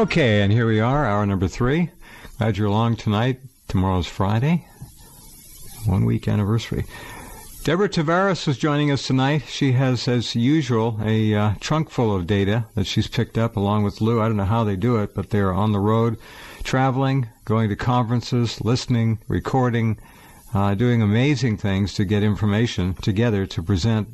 Okay, and here we are, hour number 3. Glad you're along tonight. Tomorrow's Friday. 1 week anniversary. Deborah Tavares is joining us tonight. She has, as usual, a trunk full of data that she's picked up along with Lou. I don't know how they do it, but they're on the road, traveling, going to conferences, listening, recording, doing amazing things to get information together to present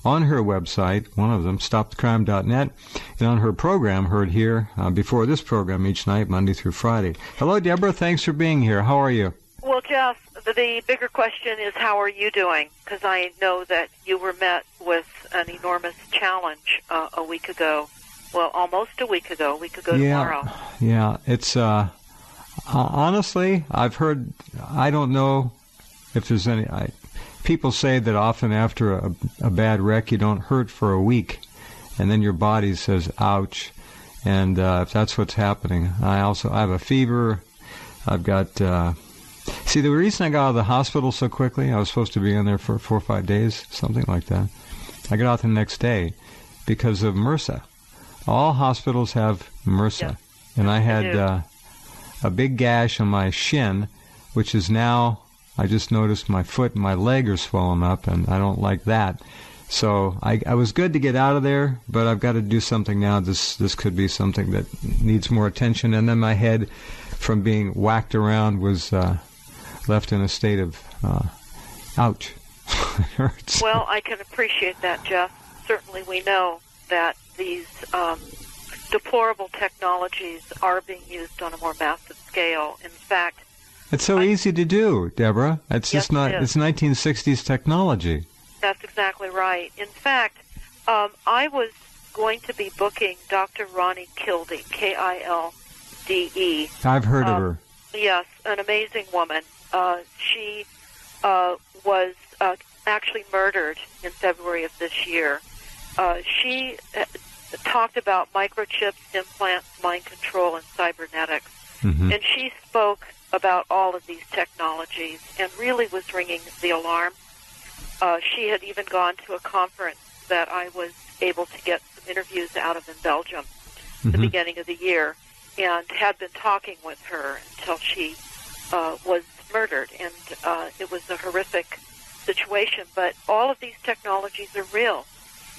on her website, one of them, stopthecrime.net, and on her program, heard here before this program each night, Monday through Friday. Hello, Deborah. Thanks for being here. How are you? Well, Jeff, the bigger question is, how are you doing? Because I know that you were met with an enormous challenge a week ago. Well, almost a week ago tomorrow. Yeah, it's, honestly, I've heard, I don't know if there's any, people say that often after a bad wreck, you don't hurt for a week, and then your body says, ouch, and if that's what's happening. I have a fever. I've got, see, the reason I got out of the hospital so quickly, I was supposed to be in there for 4 or 5 days, something like that. I got out the next day because of MRSA. All hospitals have MRSA. Yes, and I had a big gash on my shin, which is now, I just noticed my foot and my leg are swollen up, and I don't like that. So I was good to get out of there, but I've got to do something now. This could be something that needs more attention. And then my head, from being whacked around, was left in a state of ouch. It hurts. Well, I can appreciate that, Jeff. Certainly we know that these deplorable technologies are being used on a more massive scale. In fact, it's so easy to do, Deborah. It's just not, it is. It's 1960s technology. That's exactly right. In fact, I was going to be booking Dr. Ronnie Kilde, Kilde. I've heard of her. Yes, an amazing woman. She was actually murdered in February of this year. She talked about microchips, implants, mind control, and cybernetics. Mm-hmm. And she spoke about all of these technologies and really was ringing the alarm. She had even gone to a conference that I was able to get some interviews out of in Belgium at the beginning of the year, and had been talking with her until she was murdered. And it was a horrific situation, but all of these technologies are real.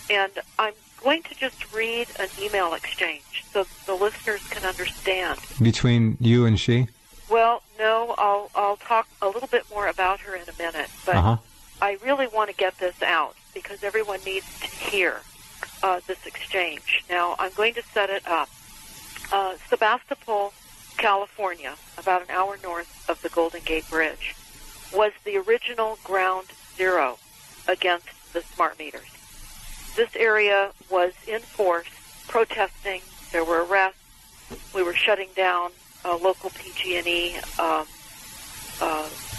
And I'm going to just read an email exchange so the listeners can understand. Between you and she? Well, no, I'll talk a little bit more about her in a minute, but I really want to get this out because everyone needs to hear this exchange. Now, I'm going to set it up. Sebastopol, California, about an hour north of the Golden Gate Bridge, was the original ground zero against the smart meters. This area was in force, protesting. There were arrests. We were shutting down local PG&E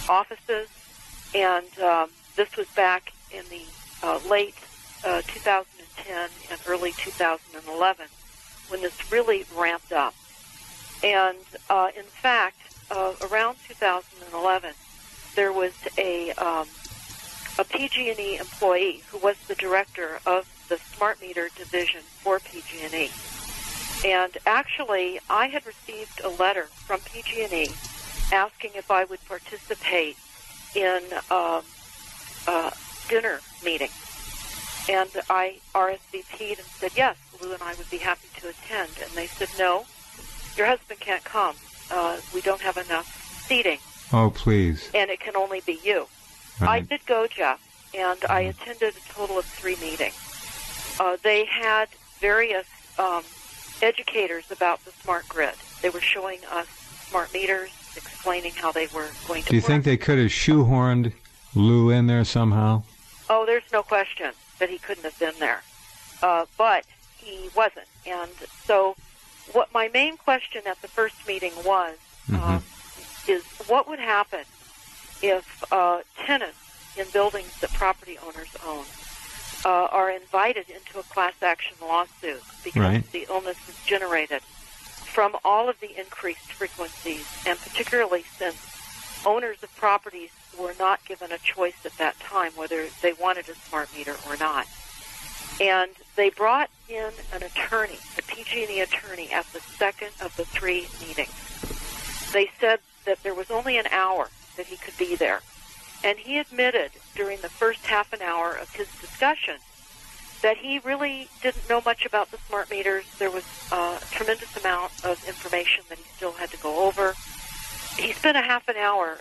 offices, and this was back in the late 2010 and early 2011 when this really ramped up. And in fact, around 2011, there was a PG&E employee who was the director of the smart meter division for PG&E. And actually, I had received a letter from PG&E asking if I would participate in a dinner meeting. And I RSVP'd and said, yes, Lou and I would be happy to attend. And they said, no, your husband can't come. We don't have enough seating. Oh, please. And it can only be you. Right. I did go, Jeff, and I attended a total of 3 meetings. They had various educators about the smart grid. They were showing us smart meters, explaining how they were going to Do you work. think they could have shoehorned Lou in there somehow? Oh, there's no question that he couldn't have been there. But he wasn't. And so what my main question at the first meeting was, is what would happen if tenants in buildings that property owners own are invited into a class action lawsuit because the illness is generated from all of the increased frequencies, and particularly since owners of properties were not given a choice at that time whether they wanted a smart meter or not. And they brought in an attorney, a PG&E attorney at the second of the 3 meetings. They said that there was only an hour that he could be there. And he admitted during the first half an hour of his discussion that he really didn't know much about the smart meters. There was a tremendous amount of information that he still had to go over. He spent a half an hour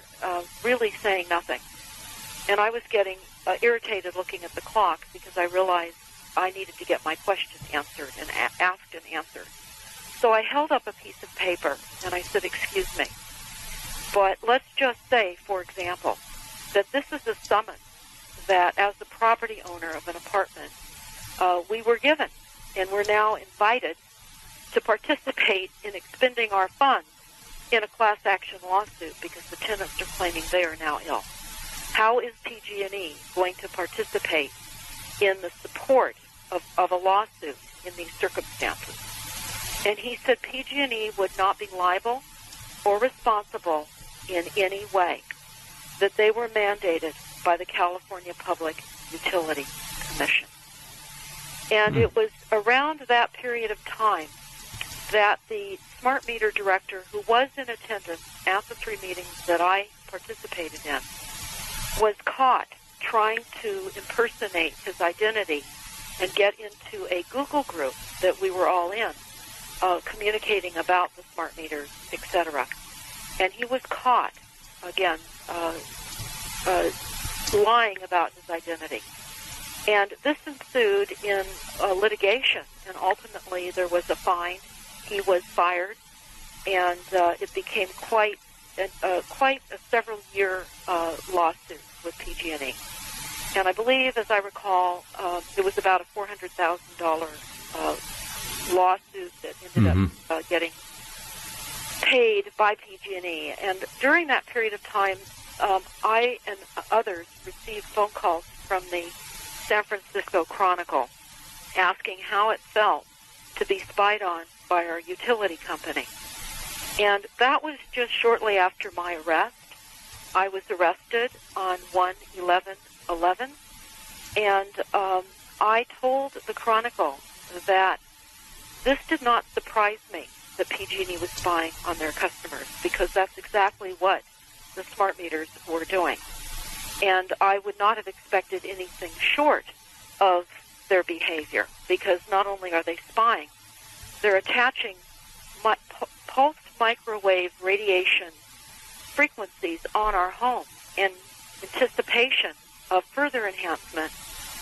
really saying nothing. And I was getting irritated looking at the clock because I realized I needed to get my question answered and asked and answered. So I held up a piece of paper and I said, "Excuse me, but let's just say, for example, that this is a summons that as the property owner of an apartment, we were given, and we're now invited to participate in expending our funds in a class action lawsuit because the tenants are claiming they are now ill. How is PG&E going to participate in the support of a lawsuit in these circumstances?" And he said PG&E would not be liable or responsible in any way, that they were mandated by the California Public Utility Commission. And it was around that period of time that the smart meter director, who was in attendance at the 3 meetings that I participated in, was caught trying to impersonate his identity and get into a Google group that we were all in, communicating about the smart meters, etc. And he was caught, again, lying about his identity. And this ensued in litigation, and ultimately there was a fine. He was fired, and it became quite a several-year lawsuit with PG&E. And I believe, as I recall, it was about a $400,000 lawsuit that ended up getting paid by PG&E. And during that period of time, I and others received phone calls from the San Francisco Chronicle asking how it felt to be spied on by our utility company. And that was just shortly after my arrest. I was arrested on 1/11/11, and I told the Chronicle that this did not surprise me that PG&E was spying on their customers, because that's exactly what the smart meters were doing. And I would not have expected anything short of their behavior, because not only are they spying, they're attaching pulsed microwave radiation frequencies on our homes in anticipation of further enhancement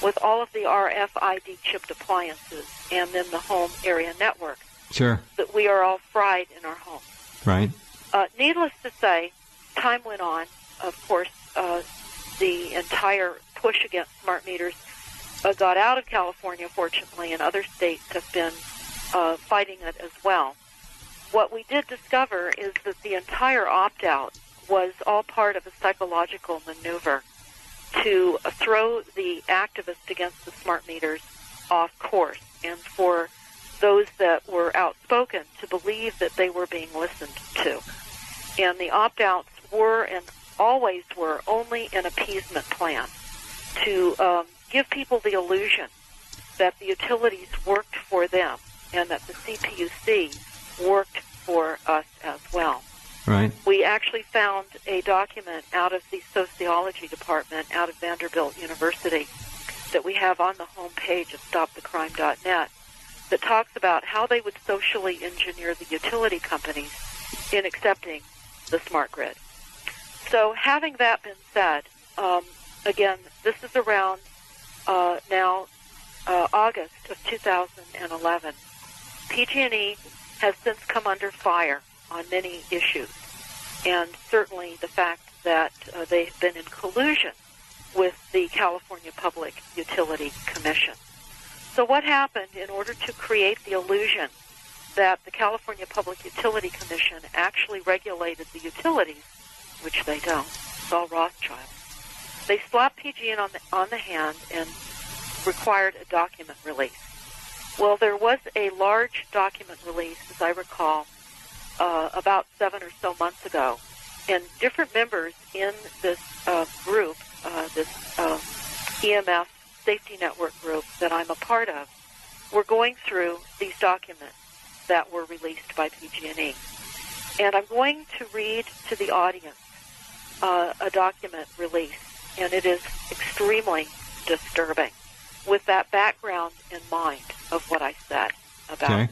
with all of the RFID chipped appliances and then the home area network. Sure. That we are all fried in our homes. Right. Needless to say, time went on. Of course, the entire push against smart meters got out of California, fortunately, and other states have been fighting it as well. What we did discover is that the entire opt-out was all part of a psychological maneuver to throw the activists against the smart meters off course, and for those that were outspoken to believe that they were being listened to. And the opt-outs were and always were only an appeasement plan to give people the illusion that the utilities worked for them and that the CPUC worked for us as well. Right. We actually found a document out of the sociology department out of Vanderbilt University that we have on the homepage of stopthecrime.net that talks about how they would socially engineer the utility companies in accepting the smart grid. So having that been said, again, this is around now August of 2011. PG&E has since come under fire on many issues, and certainly the fact that they've been in collusion with the California Public Utility Commission. So what happened in order to create the illusion that the California Public Utility Commission actually regulated the utilities, which they don't, it's all Rothchilds, they slapped PG&E on the hand and required a document release. Well, there was a large document release, as I recall, about 7 or so months ago, and different members in this group, this EMF safety network group that I'm a part of, were going through these documents that were released by PG&E. And I'm going to read to the audience a document release, and it is extremely disturbing with that background in mind of what I said about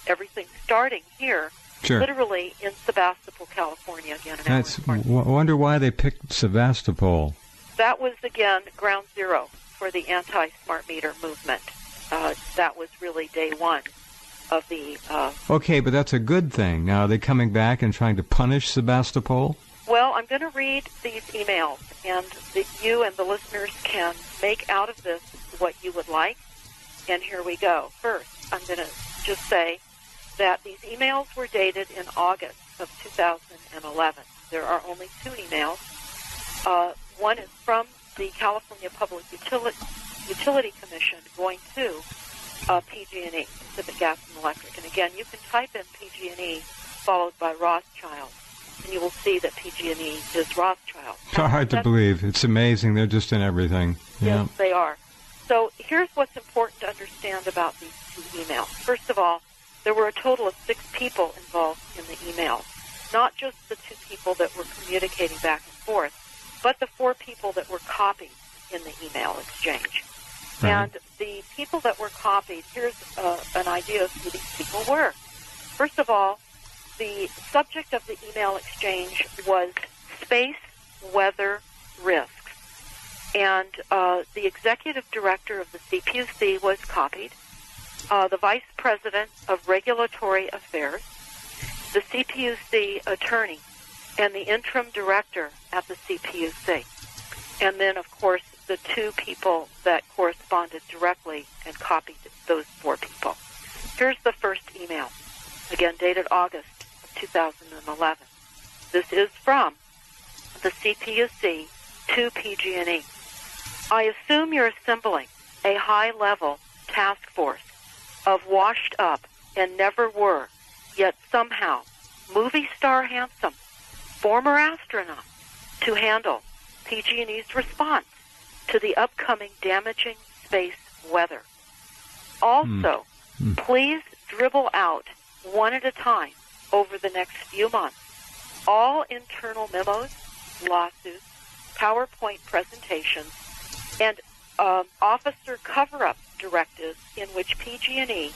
everything starting here, literally in Sebastopol, California, again. Wonder why they picked Sebastopol. That was, again, ground zero for the anti-smart meter movement. That was really day one of the... Okay, but that's a good thing. Now, are they coming back and trying to punish Sebastopol? Well, I'm going to read these emails, and you and the listeners can make out of this what you would like. And here we go. First, I'm going to just say that these emails were dated in August of 2011. There are only two emails. One is from the California Public Utility Commission going to PG&E, Pacific Gas and Electric. And again, you can type in PG&E followed by Rothchilds, and you will see that PG&E is Rothschild. It's hard to believe. It's amazing. They're just in everything. Yes, they are. So here's what's important to understand about these two emails. First of all, there were a total of 6 people involved in the emails, not just the 2 people that were communicating back and forth, but the 4 people that were copied in the email exchange. Right. And the people that were copied, here's an idea of who these people were. First of all, the subject of the email exchange was space weather risks. And the executive director of the CPUC was copied, the vice president of regulatory affairs, the CPUC attorney, and the interim director at the CPUC. And then, of course, the 2 people that corresponded directly and copied those 4 people. Here's the first email, again, dated August of 2011. This is from the CPUC to PG&E. I assume you're assembling a high-level task force of washed-up and never were, yet somehow movie star handsome, former astronaut, to handle PG&E's response to the upcoming damaging space weather. Also, please dribble out one at a time over the next few months all internal memos, lawsuits, PowerPoint presentations, and officer cover-up directives in which PG&E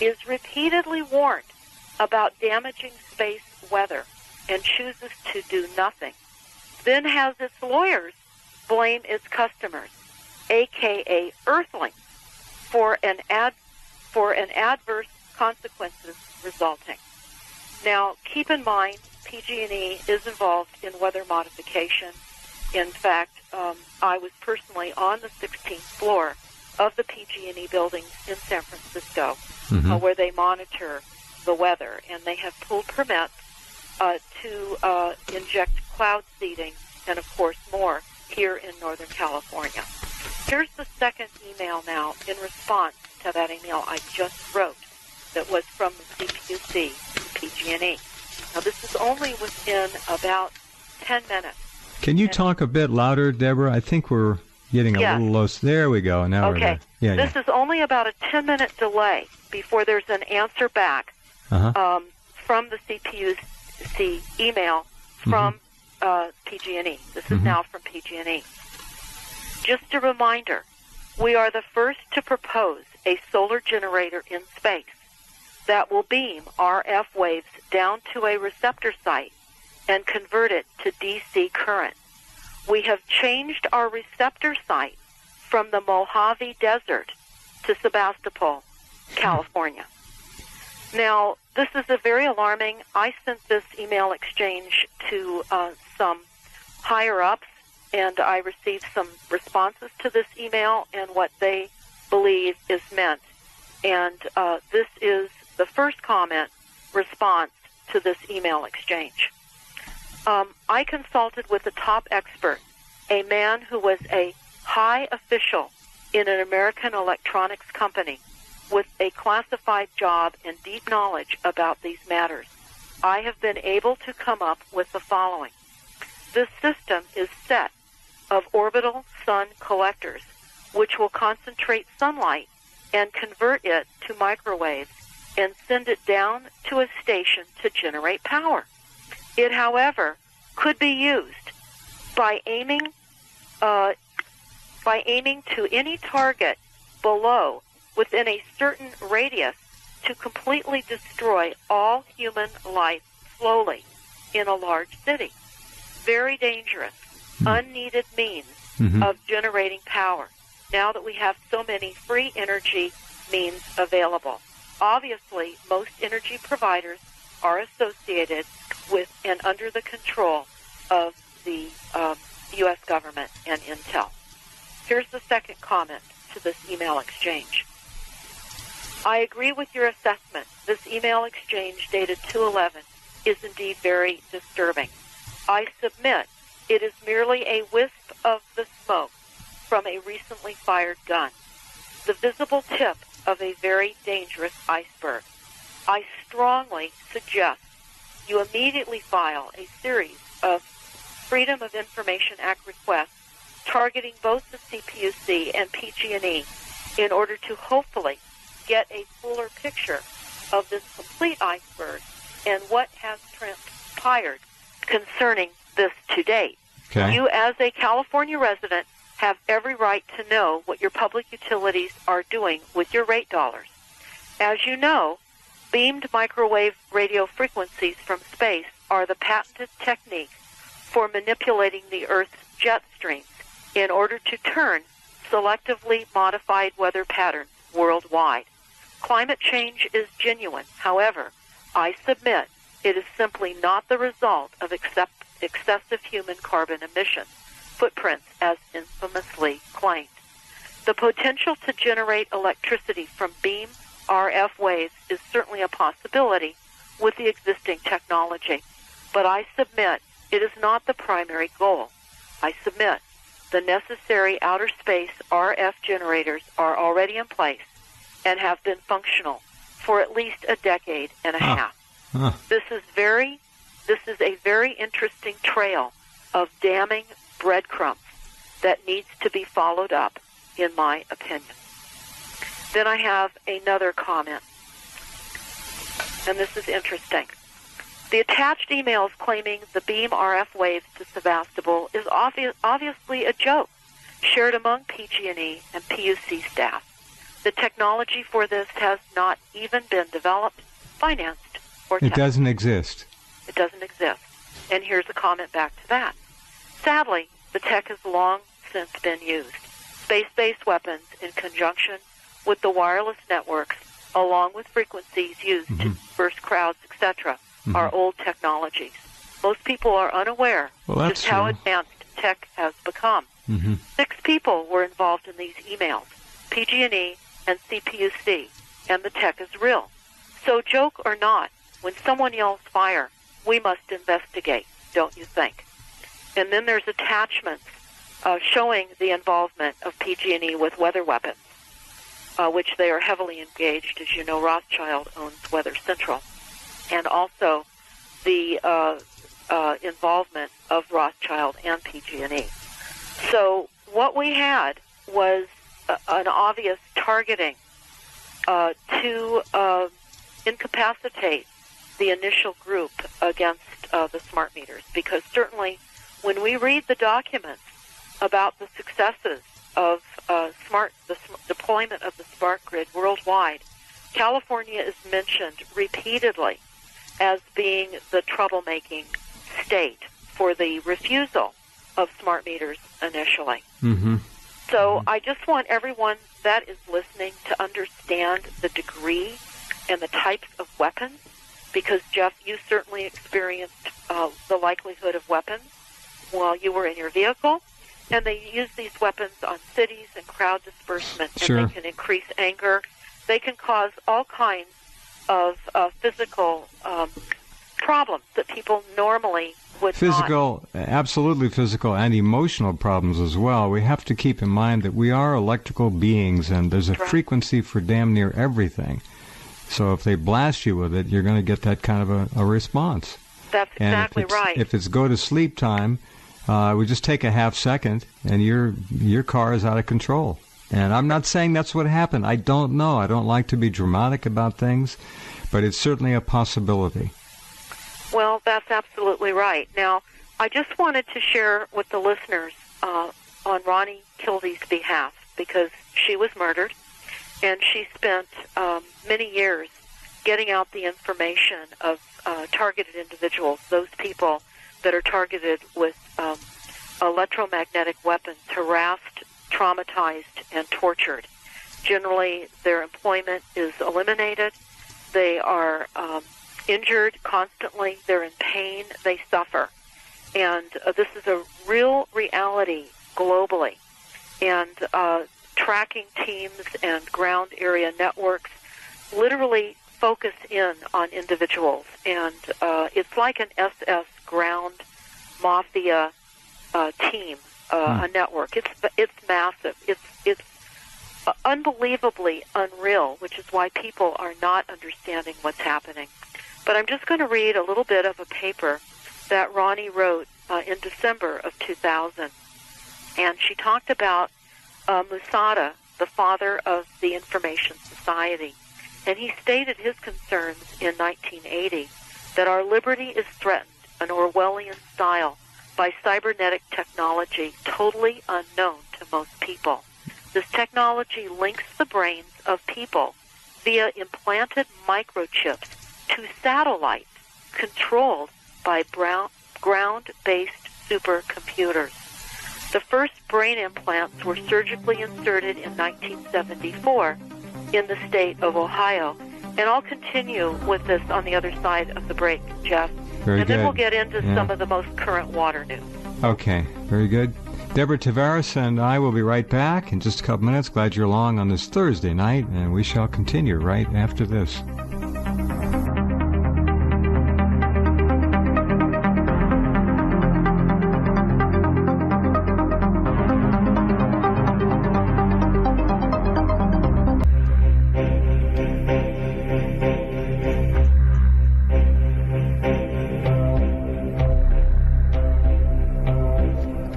is repeatedly warned about damaging space weather and chooses to do nothing, then has its lawyers blame its customers, a.k.a. Earthlings, for an adverse consequences resulting. Now, keep in mind, PG&E is involved in weather modification. In fact, I was personally on the 16th floor of the PG&E buildings in San Francisco, where they monitor the weather, and they have pulled permits to inject cloud seeding and, of course, more here in Northern California. Here's the second email now in response to that email I just wrote that was from the CPUC to PG&E. Now, this is only within about 10 minutes. Can you talk a bit louder, Deborah? I think we're getting a little low. There we go. Now we're there. Yeah, this is only about a 10-minute delay before there's an answer back from the CPUC email from PG&E. This is now from PG&E. Just a reminder, we are the first to propose a solar generator in space that will beam RF waves down to a receptor site and convert it to DC current. We have changed our receptor site from the Mojave Desert to Sebastopol, California. Now, this is a very alarming. I sent this email exchange to some higher-ups, and I received some responses to this email and what they believe is meant. And this is the first comment response to this email exchange. I consulted with a top expert, a man who was a high official in an American electronics company with a classified job and deep knowledge about these matters. I have been able to come up with the following. This system is set of orbital sun collectors, which will concentrate sunlight and convert it to microwaves and send it down to a station to generate power. It, however, could be used by aiming to any target below within a certain radius to completely destroy all human life slowly in a large city. Very dangerous, unneeded means of generating power now that we have so many free energy means available. Obviously, most energy providers are associated with and under the control of the U.S. government and Intel. Here's the second comment to this email exchange. I agree with your assessment. This email exchange dated 2/11 is indeed very disturbing. I submit it is merely a wisp of the smoke from a recently fired gun, the visible tip of a very dangerous iceberg. I strongly suggest you immediately file a series of Freedom of Information Act requests targeting both the CPUC and PG&E in order to hopefully get a fuller picture of this complete iceberg and what has transpired concerning this to date. Okay. You, as a California resident, have every right to know what your public utilities are doing with your rate dollars. As you know, beamed microwave radio frequencies from space are the patented technique for manipulating the Earth's jet streams in order to turn selectively modified weather patterns worldwide. Climate change is genuine. However, I submit it is simply not the result of excessive human carbon emissions footprints as infamously claimed. The potential to generate electricity from beam RF waves is certainly a possibility with the existing technology, but I submit it is not the primary goal. I submit the necessary outer space RF generators are already in place and have been functional for at least a decade and a half. This is a very interesting trail of damning breadcrumbs that needs to be followed up, in my opinion. Then I have another comment, and this is interesting. The attached emails claiming the beam RF waves to Sebastopol is obviously a joke shared among PG&E and PUC staff. The technology for this has not even been developed, financed, or tested. It doesn't exist. It doesn't exist. And here's a comment back to that. Sadly, the tech has long since been used. Space-based weapons in conjunction with the wireless networks, along with frequencies used to disperse crowds, etc., are old technologies. Most people are unaware just how advanced tech has become. 6 people were involved in these emails, PG&E and CPUC, and the tech is real. So joke or not, when someone yells fire, we must investigate, don't you think? And then there's attachments showing the involvement of PG&E with weather weapons, which they are heavily engaged. As you know, Rothschild owns Weather Central. And also the involvement of Rothschild and PG&E. So what we had was an obvious targeting to incapacitate the initial group against the smart meters, because certainly when we read the documents about the successes of the deployment of the smart grid worldwide, California is mentioned repeatedly as being the troublemaking state for the refusal of smart meters initially. So I just want everyone that is listening to understand the degree and the types of weapons, because, Jeff, you certainly experienced the likelihood of weapons while you were in your vehicle, and they use these weapons on cities and crowd disbursement, and they can increase anger. They can cause all kinds of physical problems that people normally would not. Absolutely physical and emotional problems as well. We have to keep in mind that we are electrical beings, and there's a frequency for damn near everything. So if they blast you with it, you're going to get that kind of a response. That's exactly right. If it's go to sleep time, we just take a half second, and your car is out of control. And I'm not saying that's what happened. I don't know. I don't like to be dramatic about things, but it's certainly a possibility. Well, that's absolutely right. Now, I just wanted to share with the listeners on Ronnie Kilde's behalf, because she was murdered, and she spent many years getting out the information of targeted individuals, those people that are targeted with electromagnetic weapons, harassed, traumatized, and tortured. Generally, their employment is eliminated. They are injured constantly. They're in pain. They suffer. And this is a real reality globally. And tracking teams and ground area networks literally focus in on individuals. And it's like an SS ground mafia team, a network. It's massive. It's unbelievably unreal, which is why people are not understanding what's happening. But I'm just going to read a little bit of a paper that Ronnie wrote in December of 2000. And she talked about Musada, the father of the Information Society. And he stated his concerns in 1980 that our liberty is threatened, an Orwellian style, by cybernetic technology totally unknown to most people. This technology links the brains of people via implanted microchips to satellites controlled by ground-based supercomputers. The first brain implants were surgically inserted in 1974 in the state of Ohio. And I'll continue with this on the other side of the break, Jeff. Very and good. Then we'll get into some of the most current water news. Okay, very good. Deborah Tavares and I will be right back in just a couple minutes. Glad you're along on this Thursday night, and we shall continue right after this.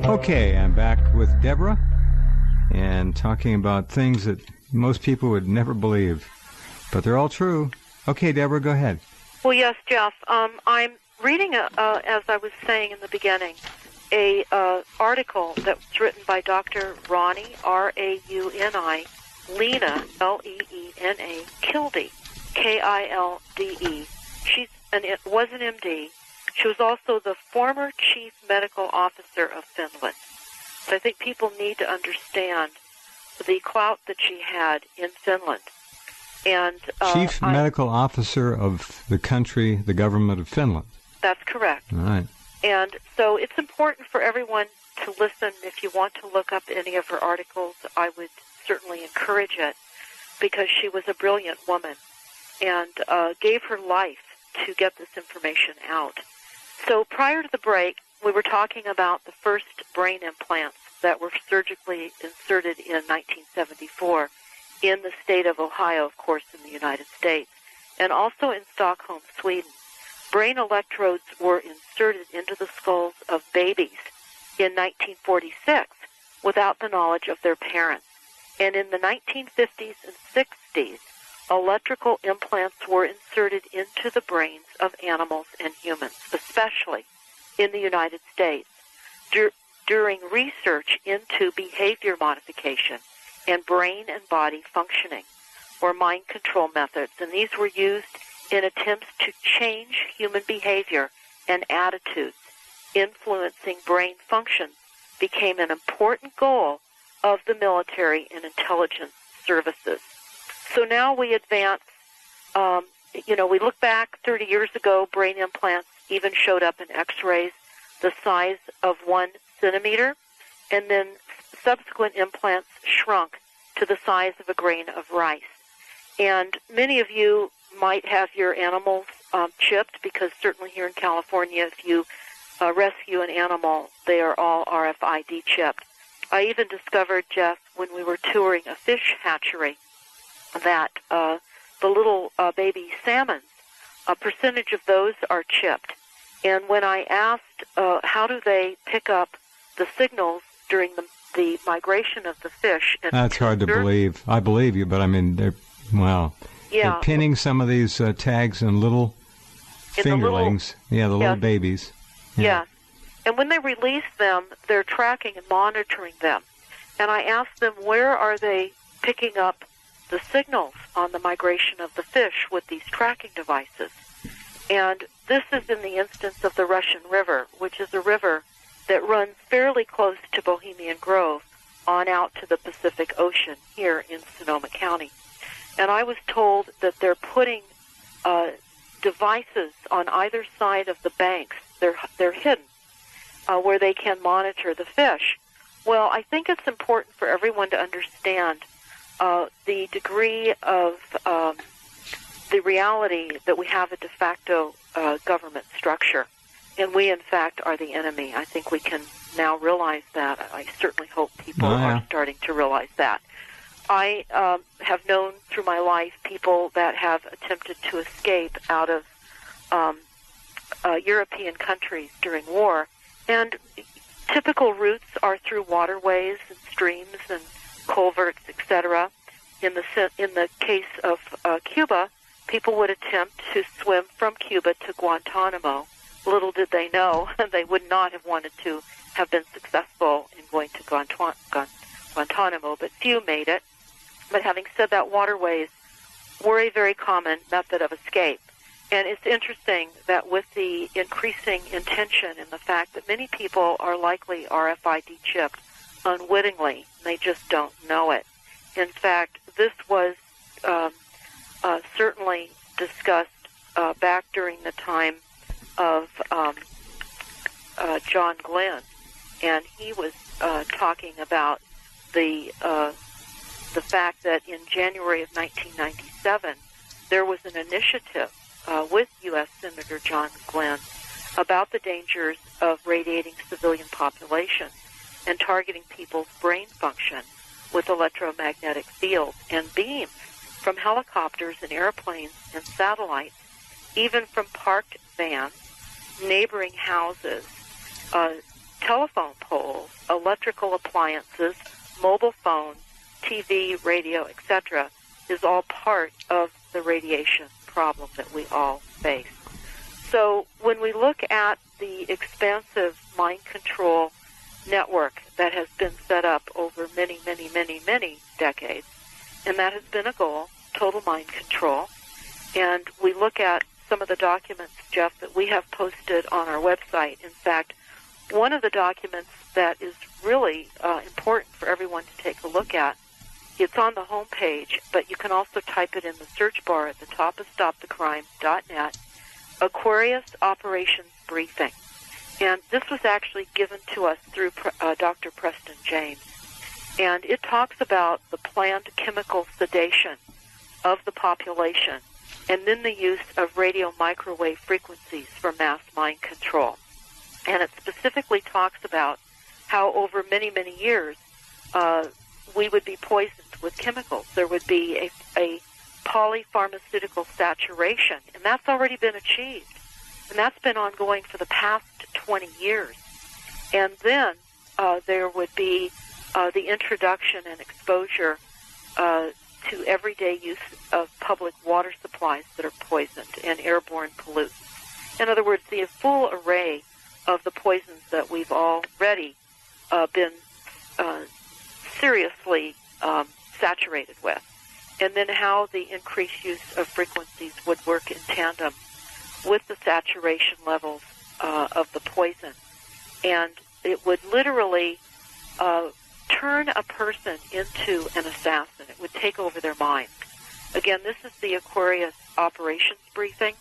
Okay, I'm back with Deborah and talking about things that most people would never believe, but they're all true. Okay, Deborah, go ahead. Well, yes, Jeff. I'm reading, as I was saying in the beginning, a article that was written by Dr. Ronnie, R-A-U-N-I, Lena, L-E-E-N-A, Kilde, K-I-L-D-E. It was an MD. She was also the former chief medical officer of Finland. So I think people need to understand the clout that she had in Finland. And chief medical officer of the country, the government of Finland. That's correct. All right. And so it's important for everyone to listen. If you want to look up any of her articles, I would certainly encourage it, because she was a brilliant woman and gave her life to get this information out. So prior to the break, we were talking about the first brain implants that were surgically inserted in 1974 in the state of Ohio, of course, in the United States, and also in Stockholm, Sweden. Brain electrodes were inserted into the skulls of babies in 1946 without the knowledge of their parents. And in the 1950s and 60s, electrical implants were inserted into the brains of animals and humans, especially in the United States, during research into behavior modification and brain and body functioning, or mind control methods. And these were used in attempts to change human behavior and attitudes. Influencing brain function became an important goal of the military and intelligence services. So now we advance, we look back 30 years ago, brain implants even showed up in x-rays the size of 1 centimeter, and then subsequent implants shrunk to the size of a grain of rice. And many of you might have your animals chipped, because certainly here in California, if you rescue an animal, they are all RFID chipped. I even discovered, Jeff, when we were touring a fish hatchery, that the little baby salmons, a percentage of those are chipped. And when I asked how do they pick up the signals during the migration of the fish. And that's hard to believe. I believe you, but I mean, they're pinning some of these tags in little fingerlings. The little babies. Yeah. Yes. And when they release them, they're tracking and monitoring them. And I asked them, where are they picking up the signals on the migration of the fish with these tracking devices? And this is in the instance of the Russian River, which is a river that runs fairly close to Bohemian Grove on out to the Pacific Ocean here in Sonoma County. And I was told that they're putting devices on either side of the banks. They're hidden where they can monitor the fish. Well, I think it's important for everyone to understand the degree of the reality that we have a de facto government structure, and we, in fact, are the enemy. I think we can now realize that. I certainly hope people are starting to realize that. I have known through my life people that have attempted to escape out of European countries during war, and typical routes are through waterways and streams and culverts, etc. In the case of Cuba, people would attempt to swim from Cuba to Guantanamo. Little did they know they would not have wanted to have been successful in going to Guantanamo, but few made it. But having said that, waterways were a very common method of escape. And it's interesting that with the increasing intention and the fact that many people are likely RFID chipped unwittingly, they just don't know it. In fact, this was certainly discussed back during the time of John Glenn, and he was talking about the fact that in January of 1997 there was an initiative with U.S. Senator John Glenn about the dangers of radiating civilian populations and targeting people's brain function with electromagnetic fields and beams from helicopters and airplanes and satellites, even from parked vans, neighboring houses, telephone poles, electrical appliances, mobile phones, TV, radio, etc., is all part of the radiation problem that we all face. So when we look at the expansive mind control network that has been set up over many, many, many, many decades, and that has been a goal, total mind control, and we look at some of the documents, Jeff, that we have posted on our website. In fact, one of the documents that is really important for everyone to take a look at, it's on the home page, but you can also type it in the search bar at the top of stopthecrime.net, Aquarius Operations Briefing. And this was actually given to us through Dr. Preston James. And it talks about the planned chemical sedation of the population and then the use of radio microwave frequencies for mass mind control. And it specifically talks about how over many, many years we would be poisoned with chemicals. There would be a polypharmaceutical saturation, and that's already been achieved. And that's been ongoing for the past 20 years. And then there would be the introduction and exposure to everyday use of public water supplies that are poisoned and airborne pollutants. In other words, the full array of the poisons that we've already been seriously saturated with, and then how the increased use of frequencies would work in tandem with the saturation levels of the poison. And it would literally turn a person into an assassin. It would take over their mind. Again, this is the Aquarius Operations Briefing.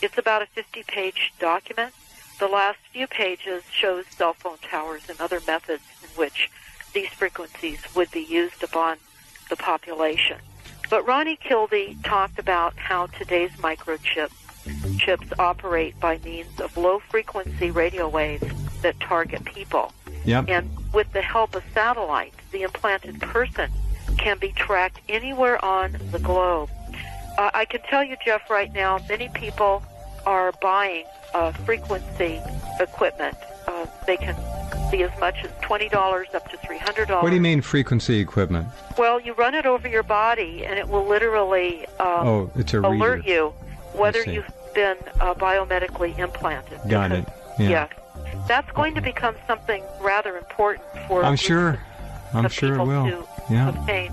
It's about a 50-page document. The last few pages shows cell phone towers and other methods in which these frequencies would be used upon the population. But Ronnie Kildee talked about how today's microchips operate by means of low-frequency radio waves that target people. Yep. And with the help of satellites, the implanted person can be tracked anywhere on the globe. I can tell you, Jeff, right now, many people are buying frequency equipment. They can be as much as $20 up to $300. What do you mean frequency equipment? Well, you run it over your body, and it will literally it's a alert reader. you whether you've been biomedically implanted. Got it. Yeah. Yes. That's going to become something rather important for I'm sure it will. To obtain.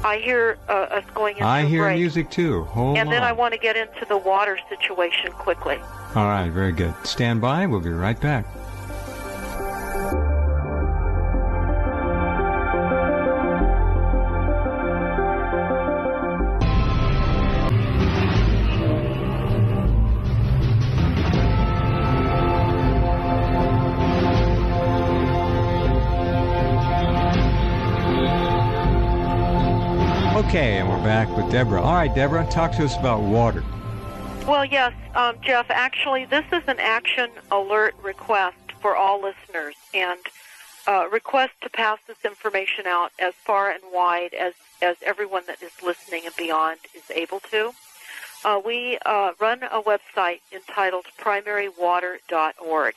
I hear us going into I a hear break. music too. Hold and then on. I want to get into the water situation quickly. All right, very good. Stand by. We'll be right back. Okay, and we're back with Deborah. All right, Deborah, talk to us about water. Well, yes, Jeff, actually, this is an action alert request for all listeners, and request to pass this information out as far and wide as everyone that is listening and beyond is able to. We run a website entitled primarywater.org,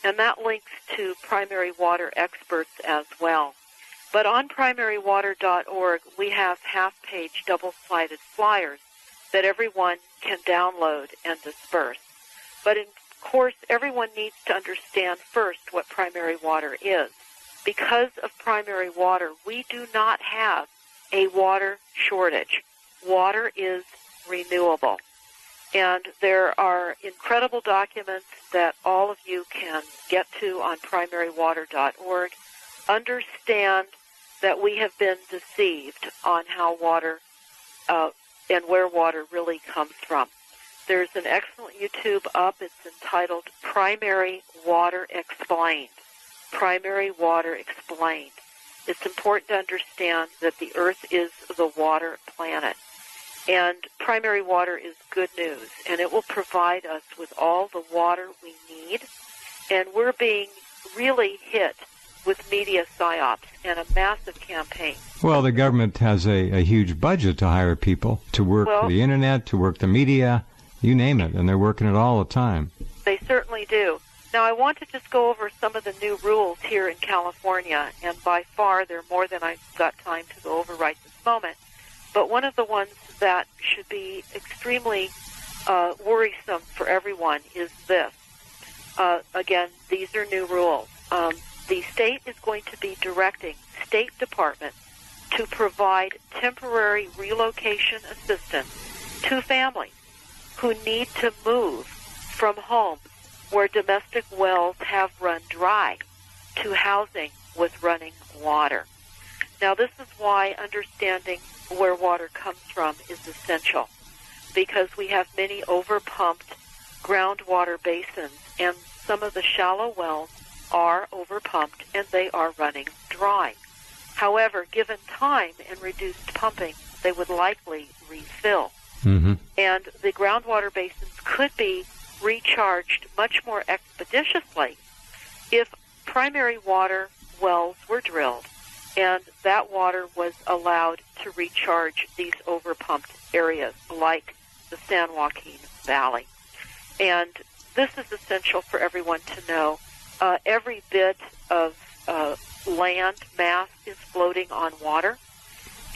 and that links to primary water experts as well. But on primarywater.org, we have half-page double-sided flyers that everyone can download and disperse. But of course, everyone needs to understand first what primary water is. Because of primary water, we do not have a water shortage. Water is renewable. And there are incredible documents that all of you can get to on primarywater.org. Understand that we have been deceived on how water and where water really comes from. There's an excellent YouTube up. It's entitled Primary Water Explained. Primary Water Explained. It's important to understand that the Earth is the water planet. And primary water is good news, and it will provide us with all the water we need. And we're being really hit with media psyops and a massive campaign. Well, the government has a huge budget to hire people to work for the Internet, to work the media, you name it, and they're working it all the time. They certainly do. Now, I want to just go over some of the new rules here in California, and by far they're more than I've got time to go over right this moment. But one of the ones that should be extremely worrisome for everyone is this. Again, these are new rules. The state is going to be directing state departments to provide temporary relocation assistance to families who need to move from homes where domestic wells have run dry to housing with running water. Now, this is why understanding where water comes from is essential, because we have many overpumped groundwater basins, and some of the shallow wells are overpumped and they are running dry. However, given time and reduced pumping, they would likely refill. Mm-hmm. And the groundwater basins could be recharged much more expeditiously if primary water wells were drilled and that water was allowed to recharge these overpumped areas like the San Joaquin Valley. And this is essential for everyone to know. Every bit of land mass is floating on water,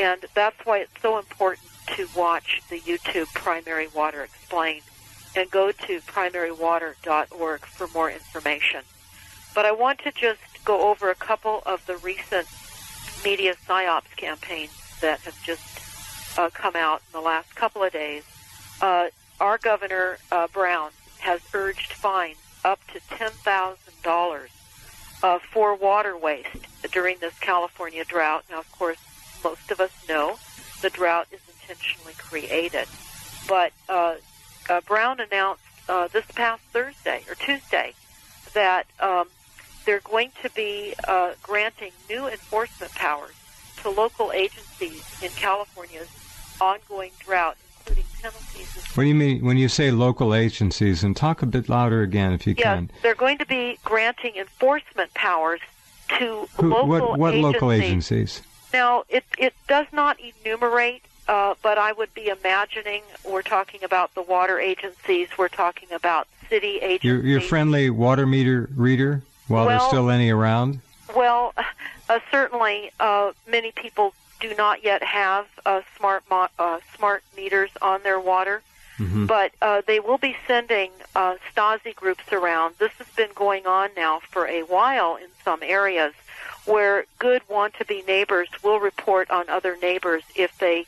and that's why it's so important to watch the YouTube Primary Water Explained and go to primarywater.org for more information. But I want to just go over a couple of the recent media psyops campaigns that have just come out in the last couple of days. Our Governor Brown has urged fines up to $10,000 for water waste during this California drought. Now, of course, most of us know the drought is intentionally created. But Brown announced this past Tuesday, that they're going to be granting new enforcement powers to local agencies in California's ongoing drought, including penalties. What do you mean when you say local agencies? And talk a bit louder again if you can. Yes, they're going to be granting enforcement powers to what local agencies? Now, it does not enumerate, but I would be imagining we're talking about the water agencies, we're talking about city agencies. Your friendly water meter reader, while there's still any around? Well, certainly many people do not yet have smart meters on their water, but they will be sending Stasi groups around. This has been going on now for a while in some areas, where good want-to-be neighbors will report on other neighbors if they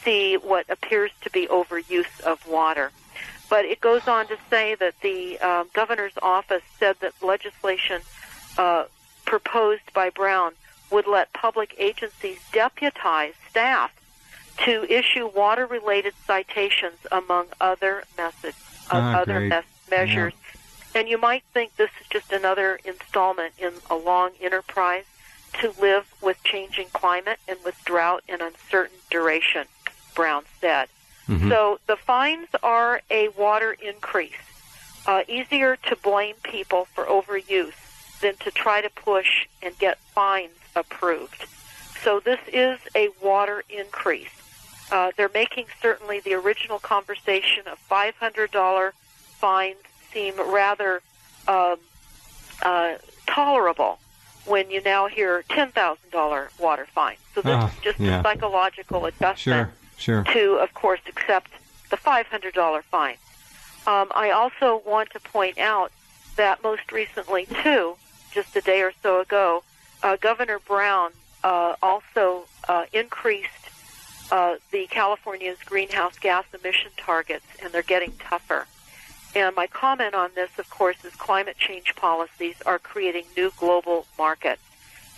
see what appears to be overuse of water. But it goes on to say that the governor's office said that legislation proposed by Brown would let public agencies deputize staff to issue water-related citations among other measures. Yeah. And you might think this is just another installment in a long enterprise to live with changing climate and with drought and uncertain duration, Brown said. So the fines are a water increase. Easier to blame people for overuse than to try to push and get fines approved. So this is a water increase. They're making certainly the original conversation of $500 fines seem rather tolerable when you now hear $10,000 water fines. So this is just a psychological adjustment to, of course, accept the $500 fine. I also want to point out that most recently, too, just a day or so ago, Governor Brown also increased the California's greenhouse gas emission targets, and they're getting tougher. And my comment on this, of course, is climate change policies are creating new global markets,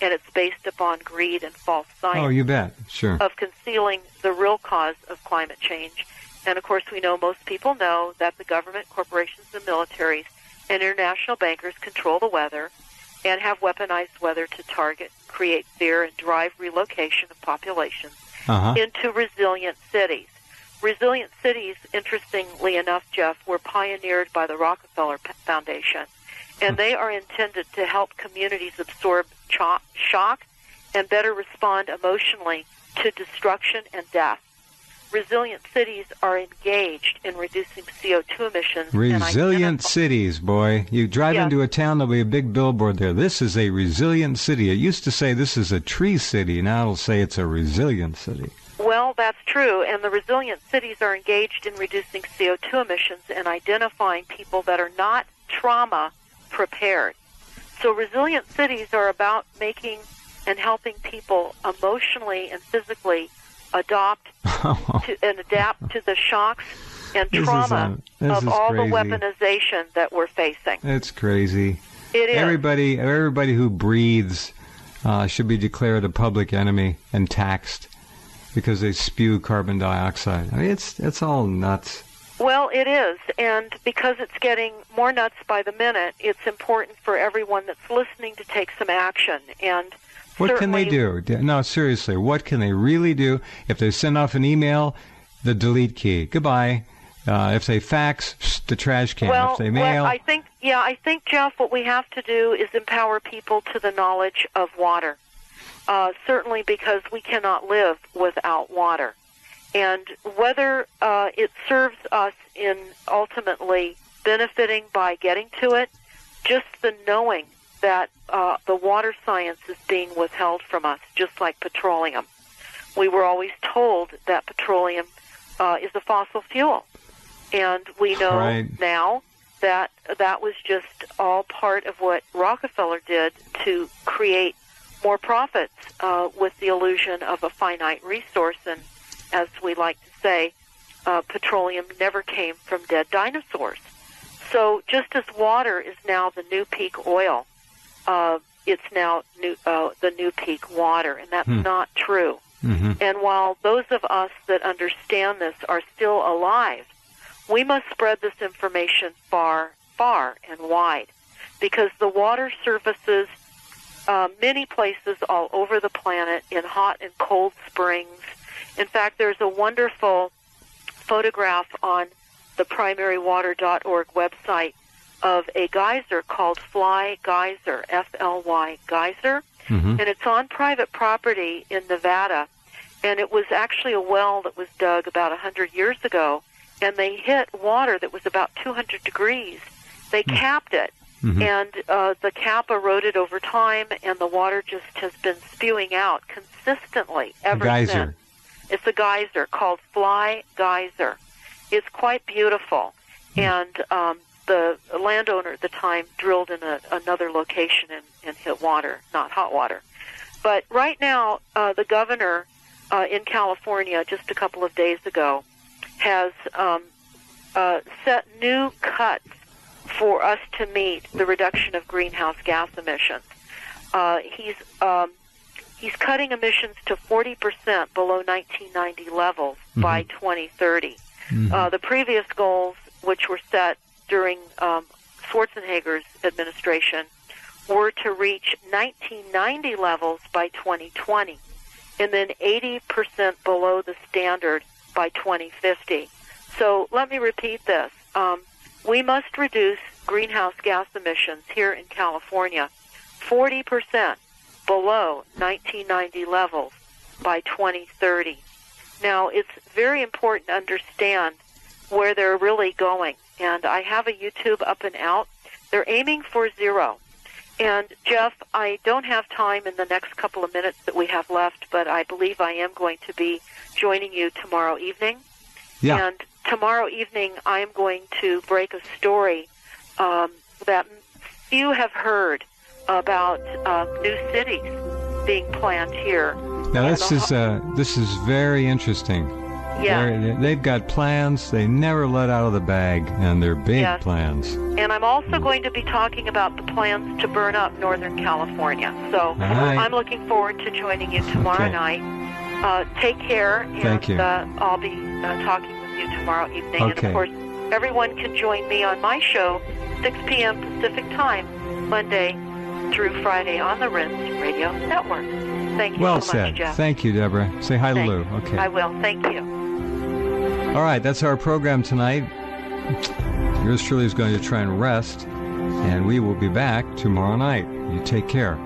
and it's based upon greed and false science. Oh, you bet. Sure. Of concealing the real cause of climate change. And, of course, we know, most people know, that the government, corporations, and militaries and international bankers control the weather and have weaponized weather to target, create fear, and drive relocation of populations into resilient cities. Resilient cities, interestingly enough, Jeff, were pioneered by the Rockefeller Foundation, and they are intended to help communities absorb shock and better respond emotionally to destruction and death. Resilient cities are engaged in reducing CO2 emissions. Resilient cities, boy. You drive into a town, there'll be a big billboard there. This is a resilient city. It used to say this is a tree city. Now it'll say it's a resilient city. Well, that's true, and the resilient cities are engaged in reducing CO2 emissions and identifying people that are not trauma prepared. So resilient cities are about making and helping people emotionally and physically adapt to the shocks and trauma of all the weaponization that we're facing. It's crazy. It is. Everybody who breathes should be declared a public enemy and taxed because they spew carbon dioxide. I mean, it's all nuts. Well, it is, and because it's getting more nuts by the minute, it's important for everyone that's listening to take some action. And what can they do? No, seriously, what can they really do? If they send off an email, the delete key. Goodbye. If they fax, the trash can. Well, if they mail... I think, Jeff, what we have to do is empower people to the knowledge of water. Certainly because we cannot live without water. And whether it serves us in ultimately benefiting by getting to it, just the knowing that the water science is being withheld from us, just like petroleum. We were always told that petroleum is a fossil fuel. And we know now that that was just all part of what Rockefeller did to create more profits with the illusion of a finite resource. And as we like to say, petroleum never came from dead dinosaurs. So just as water is now the new peak oil, it's now the new peak water, and that's not true. And while those of us that understand this are still alive, we must spread this information far, far and wide, because the water surfaces many places all over the planet in hot and cold springs. In fact, there's a wonderful photograph on the primarywater.org website of a geyser called Fly Geyser, F-L-Y Geyser, and it's on private property in Nevada. And it was actually a well that was dug about 100 years ago, and they hit water that was about 200 degrees. They capped it, and the cap eroded over time, and the water just has been spewing out consistently ever Geyser. since. It's a geyser called Fly Geyser. It's quite beautiful, and the landowner at the time drilled in another location and hit water, not hot water. But right now, the governor in California, just a couple of days ago, has set new cuts for us to meet the reduction of greenhouse gas emissions. He's cutting emissions to 40% below 1990 levels by 2030. The previous goals, which were set during Schwarzenegger's administration, were to reach 1990 levels by 2020, and then 80% below the standard by 2050. So let me repeat this. We must reduce greenhouse gas emissions here in California 40% below 1990 levels by 2030. Now, it's very important to understand where they're really going. And I have a YouTube up and out. They're aiming for 0. And, Jeff, I don't have time in the next couple of minutes that we have left, but I believe I am going to be joining you tomorrow evening. Yeah. And tomorrow evening I am going to break a story that few have heard about new cities being planned here. Now, this is very interesting. Yeah. They've got plans they never let out of the bag, and they're big Yes. plans. And I'm also going to be talking about the plans to burn up Northern California. So right. I'm looking forward to joining you tomorrow Okay. night. Take care, and Thank you. I'll be talking with you tomorrow evening. And, Okay. of course, everyone can join me on my show, 6 p.m. Pacific Time, Monday through Friday on the RINS Radio Network. Thank you Well so said. much, Jeff. Thank you, Deborah. Say hi to Thanks. Lou. Okay. I will. Thank you. All right, that's our program tonight. Yours truly is going to try and rest, and we will be back tomorrow night. You take care.